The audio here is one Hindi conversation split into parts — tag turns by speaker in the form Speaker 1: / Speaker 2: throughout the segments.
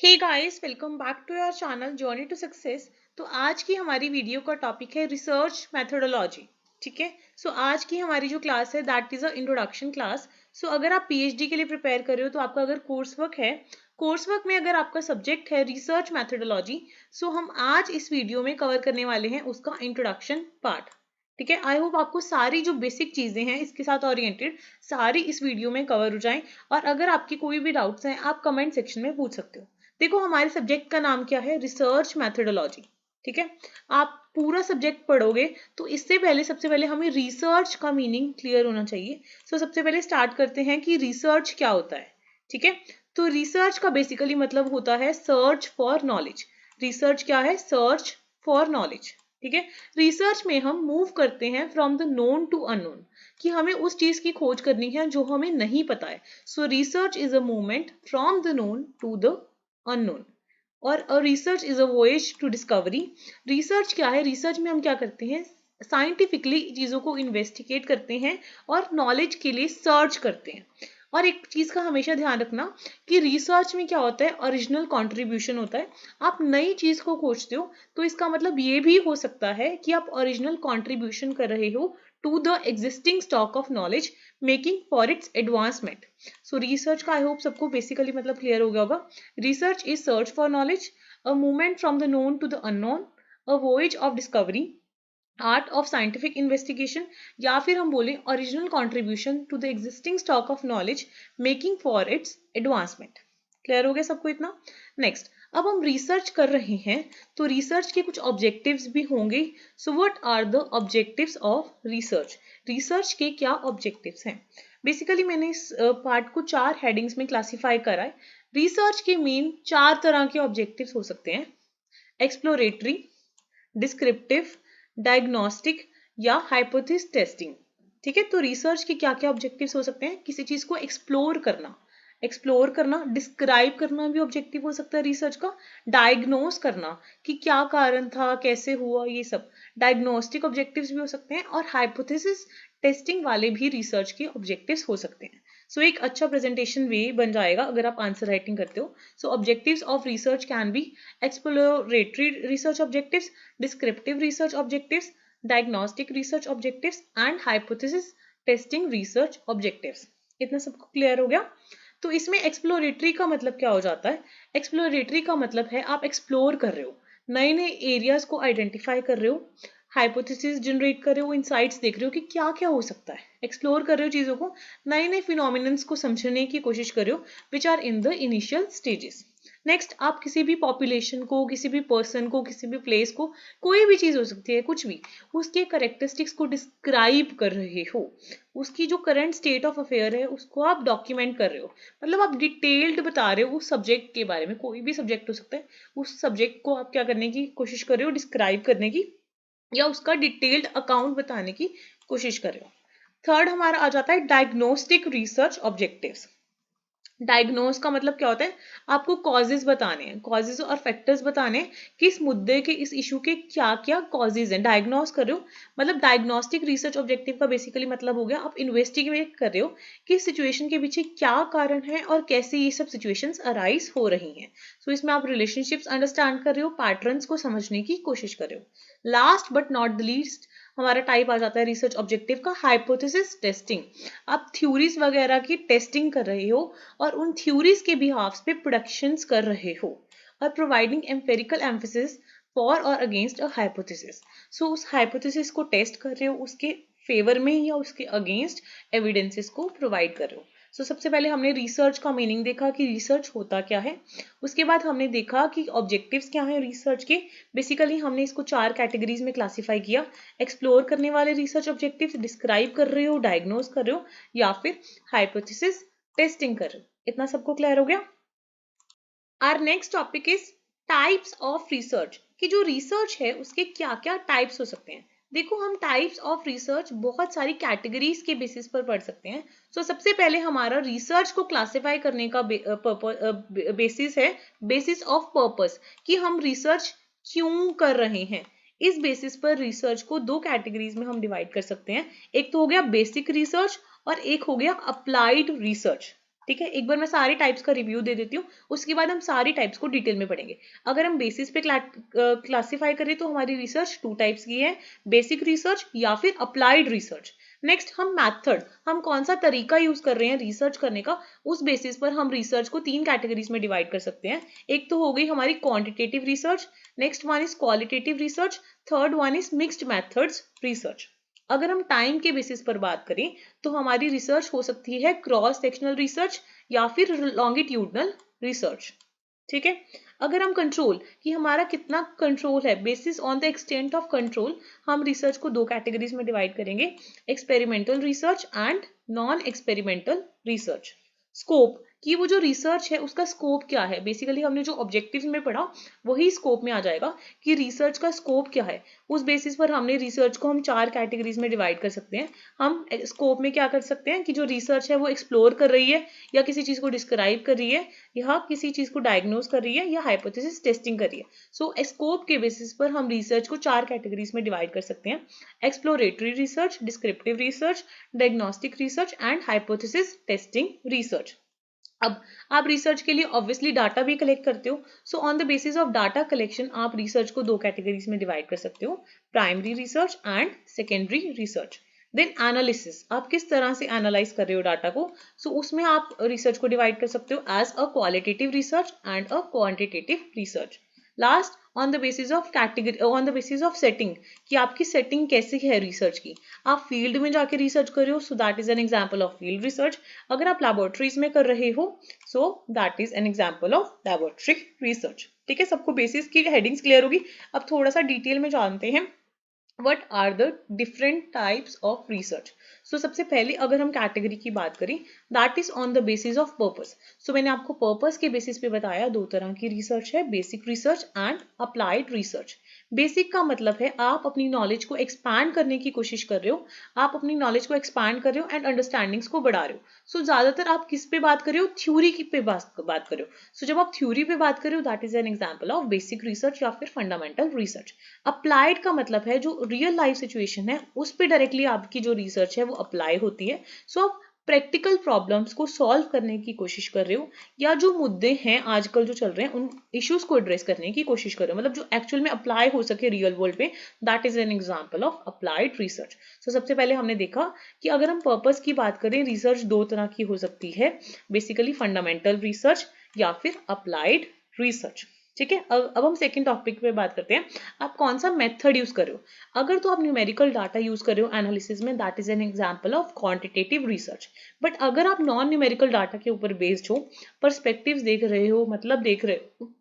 Speaker 1: Hey guys, welcome back to your channel journey to success. तो आज की हमारी वीडियो का टॉपिक है रिसर्च मेथोडोलॉजी। ठीक है। सो आज की हमारी जो क्लास है that is a introduction class. So अगर आप पीएचडी के लिए प्रिपेयर कर रहे हो तो आपका अगर कोर्स वर्क है, कोर्स वर्क में अगर आपका सब्जेक्ट है रिसर्च मेथोडोलॉजी, सो हम आज इस वीडियो में कवर करने वाले हैं उसका इंट्रोडक्शन पार्ट। ठीक है। आई होप आपको सारी जो बेसिक चीजें हैं इसके साथ ओरिएंटेड सारी इस वीडियो में कवर हो जाएं। और अगर आपकी कोई भी डाउट्स हैं आप कमेंट सेक्शन में पूछ सकते हो। देखो हमारे सब्जेक्ट का नाम क्या है, रिसर्च मैथोडोलॉजी। ठीक है। आप पूरा सब्जेक्ट पढ़ोगे तो इससे पहले सबसे पहले हमें रिसर्च का मीनिंग क्लियर होना चाहिए। सबसे पहले स्टार्ट करते हैं कि रिसर्च क्या होता है। ठीक है। तो रिसर्च का बेसिकली मतलब होता है सर्च फॉर नॉलेज। रिसर्च क्या है? Search for knowledge. ठीक है। रिसर्च में हम मूव करते हैं from the known to unknown, कि हमें उस चीज की खोज करनी है जो हमें नहीं पता है। So research is a movement from the known to the unknown. और research is a voyage to discovery. Research क्या है? रिसर्च में हम क्या करते हैं, साइंटिफिकली चीजों को इन्वेस्टिगेट करते हैं और नॉलेज के लिए सर्च करते हैं। और एक चीज का हमेशा ध्यान रखना कि रिसर्च में क्या होता है, ओरिजिनल कंट्रीब्यूशन होता है। आप नई चीज को खोजते हो तो इसका मतलब ये भी हो सकता है कि आप ओरिजिनल कंट्रीब्यूशन कर रहे हो to the existing stock of knowledge, making for its advancement. So research का आई होप सबको बेसिकली मतलब क्लियर हो गया होगा। Research is search for knowledge, a movement from the known to the unknown, a voyage of discovery, art of scientific investigation, या फिर हम बोलें original contribution to the existing stock of knowledge, making for its advancement. Clear हो गया सबको इतना? नेक्स्ट, अब हम रिसर्च कर रहे हैं तो रिसर्च के कुछ ऑब्जेक्टिव्स भी होंगे। So what are the objectives of research? Research के क्या ऑब्जेक्टिव्स हैं? बेसिकली मैंने इस पार्ट को 4 हेडिंग्स में क्लासिफाई करा है। रिसर्च के मेन 4 तरह के ऑब्जेक्टिव्स हो सकते हैं: एक्सप्लोरेटरी, डिस्क्रिप्टिव, डायग्नोस्टिक या हाइपोथेसिस टेस्टिंग। ठीक है। तो रिसर्च के क्या क्या ऑब्जेक्टिव्स हो सकते हैं? किसी चीज को एक्सप्लोर करना, डिस्क्राइब करना भी ऑब्जेक्टिव हो सकता है रिसर्च का। डायग्नोस करना कि क्या कारण था, कैसे हुआ, ये सब डायग्नोस्टिक ऑब्जेक्टिव्स भी हो सकते हैं। और हाइपोथेसिस टेस्टिंग वाले भी रिसर्च के ऑब्जेक्टिव्स हो सकते हैं। एक अच्छा प्रेजेंटेशन वे बन जाएगा अगर आप आंसर राइटिंग करते हो। Objectives of research can be exploratory research objectives, descriptive research objectives, diagnostic research objectives and hypothesis testing research objectives। इतना सबको क्लियर हो गया? तो इसमें एक्सप्लोरेटरी का मतलब क्या हो जाता है? एक्सप्लोरेटरी का मतलब है आप एक्सप्लोर कर रहे हो, नए नए एरियाज को आइडेंटिफाई कर रहे हो, हाइपोथेसिस जनरेट कर रहे हो, इनसाइट्स देख रहे हो कि क्या क्या हो सकता है। एक्सप्लोर कर रहे हो चीजों को, नए नए फिनोमिनन्स को समझने की कोशिश कर रहे हो which are in the initial stages. Next, आप किसी भी पॉपुलेशन को, किसी भी पर्सन को, किसी भी प्लेस को, कोई भी चीज हो सकती है, कुछ भी, उसके करेक्टरिस्टिक्स को डिस्क्राइब कर रहे हो। उसकी जो करंट स्टेट ऑफ अफेयर है उसको आप डॉक्यूमेंट कर रहे हो। मतलब आप डिटेल्ड बता रहे हो उस सब्जेक्ट के बारे में, कोई भी सब्जेक्ट हो सकता है। उस सब्जेक्ट को आप क्या करने की कोशिश कर रहे हो, डिस्क्राइब करने की, या उसका डिटेल्ड अकाउंट बताने की कोशिश कर रहे हो। थर्ड हमारा आ जाता है डायग्नोस्टिक रिसर्च ऑब्जेक्टिव्स। डायग्नोस का मतलब क्या होता है? आपको कॉजेज बताने हैं, कॉजेज और फैक्टर्स बताने हैं कि इस मुद्दे के, इस इशू के क्या क्या कॉजेज हैं। डायग्नोस कर रहे हो मतलब डायग्नोस्टिक रिसर्च ऑब्जेक्टिव का बेसिकली मतलब हो गया आप इन्वेस्टिगेट कर रहे हो कि सिचुएशन के पीछे क्या कारण है और कैसे ये सब सिचुएशंस अराइज हो रही हैं। इसमें आप रिलेशनशिप्स अंडरस्टैंड कर रहे हो, पैटर्न्स को समझने की कोशिश कर रहे हो। Last but not the least हमारा टाइप आ जाता है रिसर्च ऑब्जेक्टिव का हाइपोथेसिस टेस्टिंग। आप थ्योरीज वगैरह की टेस्टिंग कर रहे हो और उन थ्योरीज के बिहाफ पे प्रोडक्शंस कर रहे हो और प्रोवाइडिंग एम्पेरिकल एम्फेसिस फॉर और अगेंस्ट अ हाइपोथेसिस। उस हाइपोथेसिस को टेस्ट कर रहे हो, उसके फेवर में या उसके अगेंस्ट एविडेंसेस को प्रोवाइड कर रहे हो। सबसे पहले हमने रिसर्च का मीनिंग देखा कि रिसर्च होता क्या है। उसके बाद हमने देखा कि ऑब्जेक्टिव्स क्या हैं रिसर्च के। बेसिकली हमने इसको 4 कैटेगरीज में क्लासिफाई किया: एक्सप्लोर करने वाले रिसर्च ऑब्जेक्टिव्स, डिस्क्राइब कर रहे हो, डायग्नोस कर रहे हो, या फिर हाइपोथेसिस टेस्टिंग कर रहे हो। इतना सबको क्लियर हो गया? Our next topic is types of research, कि जो रिसर्च है उसके क्या क्या टाइप्स हो सकते हैं। देखो हम टाइप्स ऑफ रिसर्च बहुत सारी कैटेगरीज के बेसिस पर पढ़ सकते हैं। सबसे पहले हमारा रिसर्च को क्लासिफाई करने का बेसिस है बेसिस ऑफ पर्पस, कि हम रिसर्च क्यों कर रहे हैं। इस बेसिस पर रिसर्च को 2 कैटेगरीज में हम डिवाइड कर सकते हैं। एक तो हो गया बेसिक रिसर्च और एक हो गया अप्लाइड रिसर्च। ठीक है, एक बार मैं सारी टाइप्स का रिव्यू दे देती हूँ, उसके बाद हम सारी टाइप्स को डिटेल में पढ़ेंगे। अगर हम बेसिस पे क्लासिफाई करें तो हमारी रिसर्च 2 टाइप्स की है, बेसिक रिसर्च या फिर अप्लाइड रिसर्च। नेक्स्ट हम मेथड, हम कौन सा तरीका यूज कर रहे हैं रिसर्च करने का, उस बेसिस पर हम रिसर्च को 3 कैटेगरीज में डिवाइड कर सकते हैं। एक तो हो गई हमारी quantitative research, next one is qualitative research, third one is mixed methods research. अगर हम टाइम के बेसिस पर बात करें तो हमारी रिसर्च हो सकती है क्रॉस सेक्शनल रिसर्च या फिर लॉन्गिट्यूडनल रिसर्च। ठीक है, अगर हम कंट्रोल कि हमारा कितना कंट्रोल है, basis on the extent of control, हम रिसर्च को 2 कैटेगरीज में डिवाइड करेंगे, experimental research and non experimental research. Scope कि वो जो रिसर्च है उसका स्कोप क्या है, बेसिकली हमने जो ऑब्जेक्टिव्स में पढ़ा वही स्कोप में आ जाएगा कि रिसर्च का स्कोप क्या है। उस बेसिस पर हमने रिसर्च को हम 4 कैटेगरीज में डिवाइड कर सकते हैं। हम स्कोप में क्या कर सकते हैं कि जो रिसर्च है वो एक्सप्लोर कर रही है या किसी चीज को डिस्क्राइब कर रही है या किसी चीज को डायग्नोज कर रही है या हाइपोथेसिस टेस्टिंग कर रही है। सो स्कोप के बेसिस पर हम रिसर्च को 4 कैटेगरीज में डिवाइड कर सकते हैं, exploratory research, descriptive research, diagnostic research and hypothesis testing research. अब आप रिसर्च के लिए ऑब्वियसली डाटा भी कलेक्ट करते हो, so on the basis of data collection आप रिसर्च को 2 कैटेगरीज में डिवाइड कर सकते हो, primary research and secondary research. Then analysis, आप किस तरह से एनालाइज कर रहे हो डाटा को, सो उसमें आप रिसर्च को डिवाइड कर सकते हो as a qualitative research and a quantitative research. Last on the basis of category, on the basis of setting कि आपकी सेटिंग कैसी है रिसर्च की, आप फील्ड में जाके रिसर्च कर रहे हो, so that is an example of field research. अगर आप लैबोरेटरीज में कर रहे हो so that is an example of laboratory research. ठीक है, सबको बेसिस की हेडिंग्स क्लियर होगी। अब थोड़ा सा डिटेल में जानते हैं what are the different types of research। so सबसे पहले अगर हम कैटेगरी की बात करें that is on the basis of purpose। so मैंने आपको पर्पस के बेसिस पे बताया 2 तरह की रिसर्च है, basic research and applied research. Basic का मतलब है आप अपनी नॉलेज को एक्सपैंड करने की कोशिश कर रहे हो, आप अपनी नॉलेज को एक्सपैंड कर रहे हो एंड अंडरस्टैंडिंग्स को बढ़ा रहे हो। सो ज्यादातर आप किस पे बात कर रहे हो, थ्योरी की पे बात कर रहे हो। सो जब आप थ्योरी पे बात कर रहे हो that is an example of basic research या फिर फंडामेंटल रिसर्च। अप्लाइड का मतलब है जो रियल लाइफ सिचुएशन है उस पे डायरेक्टली आपकी जो रिसर्च है वो अप्लाई होती है। सो आप प्रैक्टिकल प्रॉब्लम्स को सॉल्व करने की कोशिश कर रहे हो या जो मुद्दे हैं आजकल जो चल रहे हैं उन इश्यूज को एड्रेस करने की कोशिश कर रहे हो, मतलब जो एक्चुअल में अप्लाई हो सके रियल वर्ल्ड पे, that is an example of applied research. So सबसे पहले हमने देखा कि अगर हम पर्पस की बात करें रिसर्च 2 तरह की हो सकती है, बेसिकली फंडामेंटल रिसर्च या फिर अप्लाइड रिसर्च। ठीक है, अब हम सेकंड टॉपिक पे बात करते हैं, आप कौन सा मेथड यूज कर रहे हो। अगर तो आप न्यूमेरिकल डाटा यूज कर रहे हो एनालिसिस में that is an example of quantitative research. But अगर आप नॉन न्यूमेरिकल डाटा के ऊपर बेस्ड हो, पर्सपेक्टिव्स देख रहे हो, मतलब देख रहे हो,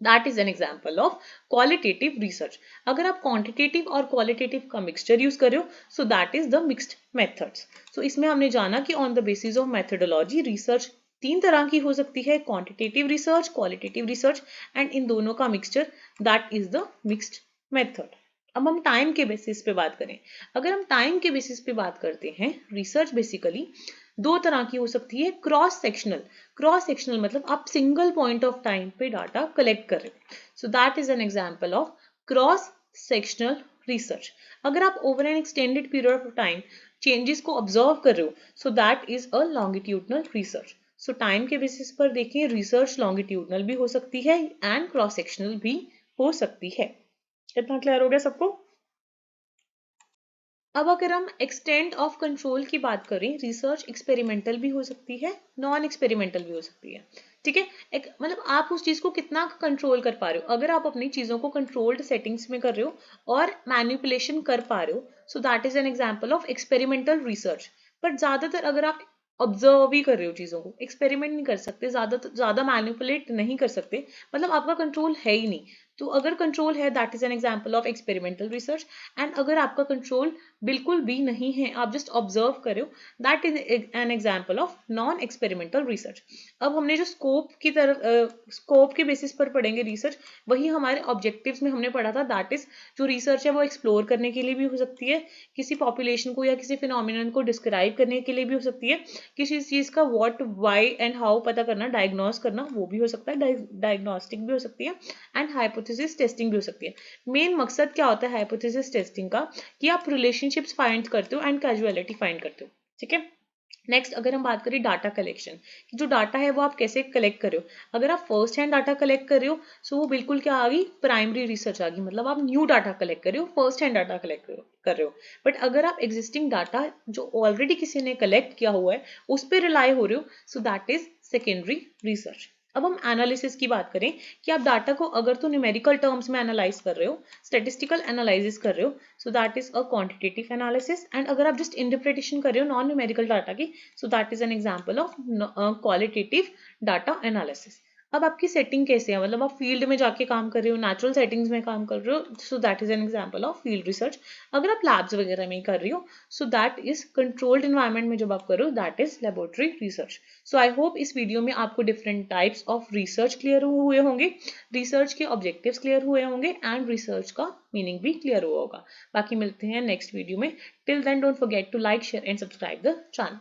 Speaker 1: that is an example of qualitative research. अगर आप क्वांटिटेटिव और क्वालिटेटिव का मिक्सचर यूज कर रहे हो so that is the mixed methods. So इसमें हमने जाना कि on the basis of methodology research 3 तरह की हो सकती है, quantitative research, qualitative research and इन दोनों का mixture that is the mixed method. अब हम टाइम के बेसिस पे बात करें, अगर हम टाइम के बेसिस पे बात करते हैं रिसर्च बेसिकली 2 तरह की हो सकती है, क्रॉस सेक्शनल। क्रॉस सेक्शनल मतलब आप सिंगल पॉइंट ऑफ टाइम पे डाटा कलेक्ट कर रहे हो, so that is an example of cross sectional research. अगर आप over N extended period of time changes को ऑब्जर्व कर रहे हो so that is a longitudinal research. So time के बेसिस पर देखें रिसर्च लॉन्गिट्यूडनल भी हो सकती है एंड क्रॉस सेक्शनल भी हो सकती है। इतना क्लियर हो गया सबको। अब अगर हम एक्सटेंट ऑफ कंट्रोल की बात करें, रिसर्च एक्सपेरिमेंटल भी हो सकती है, नॉन एक्सपेरिमेंटल भी हो सकती है। ठीक है, एक मतलब आप उस चीज को कितना कंट्रोल कर पा रहे हो, अगर आप अपनी चीजों को कंट्रोल्ड सेटिंग्स में कर रहे हो और मैनिपुलेशन कर पा रहे हो so that is an example of experimental research. But ज्यादातर अगर आप ऑब्जर्व ही कर रहे हो चीजों को, एक्सपेरिमेंट नहीं कर सकते, ज्यादा मैनिपुलेट नहीं कर सकते, मतलब आपका कंट्रोल है ही नहीं, तो अगर कंट्रोल है that is an example of experimental research. And अगर आपका कंट्रोल बिल्कुल भी नहीं है, आप जस्ट ऑब्जर्व कर रहे हो, that is an example of non experimental research. अब हमने जो स्कोप की तरफ स्कोप के बेसिस पर पढ़ेंगे रिसर्च, वही हमारे ऑब्जेक्टिव्स में हमने पढ़ा था, दैट इज जो रिसर्च है वो एक्सप्लोर करने के लिए भी हो सकती है, किसी पॉपुलेशन को या किसी फिनोमिनन को डिस्क्राइब करने के लिए भी हो सकती है, किसी चीज का व्हाट व्हाई एंड हाउ पता करना, डायग्नोस करना, वो भी हो सकता है, डायग्नोस्टिक भी हो सकती है एंड हाइपोथेसिस टेस्टिंग भी हो सकती है। मेन मकसद क्या होता है हाइपोथेसिस टेस्टिंग का कि आप रिलेशनशिप्स फाइंड करते हो एंड कैजुअलिटी फाइंड करते हो। ठीक है, नेक्स्ट अगर हम बात करें डाटा कलेक्शन, जो डाटा है वो आप कैसे कलेक्ट कर रहे हो। अगर आप फर्स्ट हैंड डाटा कलेक्ट कर रहे हो सो वो बिल्कुल क्या आ गई, प्राइमरी रिसर्च आ गई, मतलब आप न्यू डाटा कलेक्ट कर रहे हो, फर्स्ट हैंड डाटा कलेक्ट कर रहे हो। बट अगर आप एग्जिस्टिंग डाटा जो ऑलरेडी किसी ने कलेक्ट किया हुआ है उस पर रिलाई हो रहे हो, so that is secondary research. अब हम एनालिसिस की बात करें कि आप डाटा को अगर तो न्यूमेरिकल टर्म्स में एनालाइज कर रहे हो, स्टेटिस्टिकल एनालिसिस कर रहे हो, so that is a quantitative analysis. And अगर आप जस्ट इंटरप्रिटेशन कर रहे हो नॉन न्यूमेरिकल डाटा की, सो that is an example of qualitative data analysis. अब आपकी सेटिंग कैसे है, मतलब आप फील्ड में जाके काम कर रहे हो, नेचुरल सेटिंग्स में काम कर रहे हो, so that is an example of field research. अगर आप लैब्स वगैरह में कर रही हो, so that is controlled environment में जब आप कर रहे हो, that is laboratory research. So I hope इस वीडियो में आपको different types of research clear हुए होंगे, रिसर्च के ऑब्जेक्टिव्स क्लियर हुए होंगे एंड रिसर्च का मीनिंग भी क्लियर हुआ होगा। बाकी मिलते हैं नेक्स्ट वीडियो में। Till then don't forget to like, share and subscribe the channel.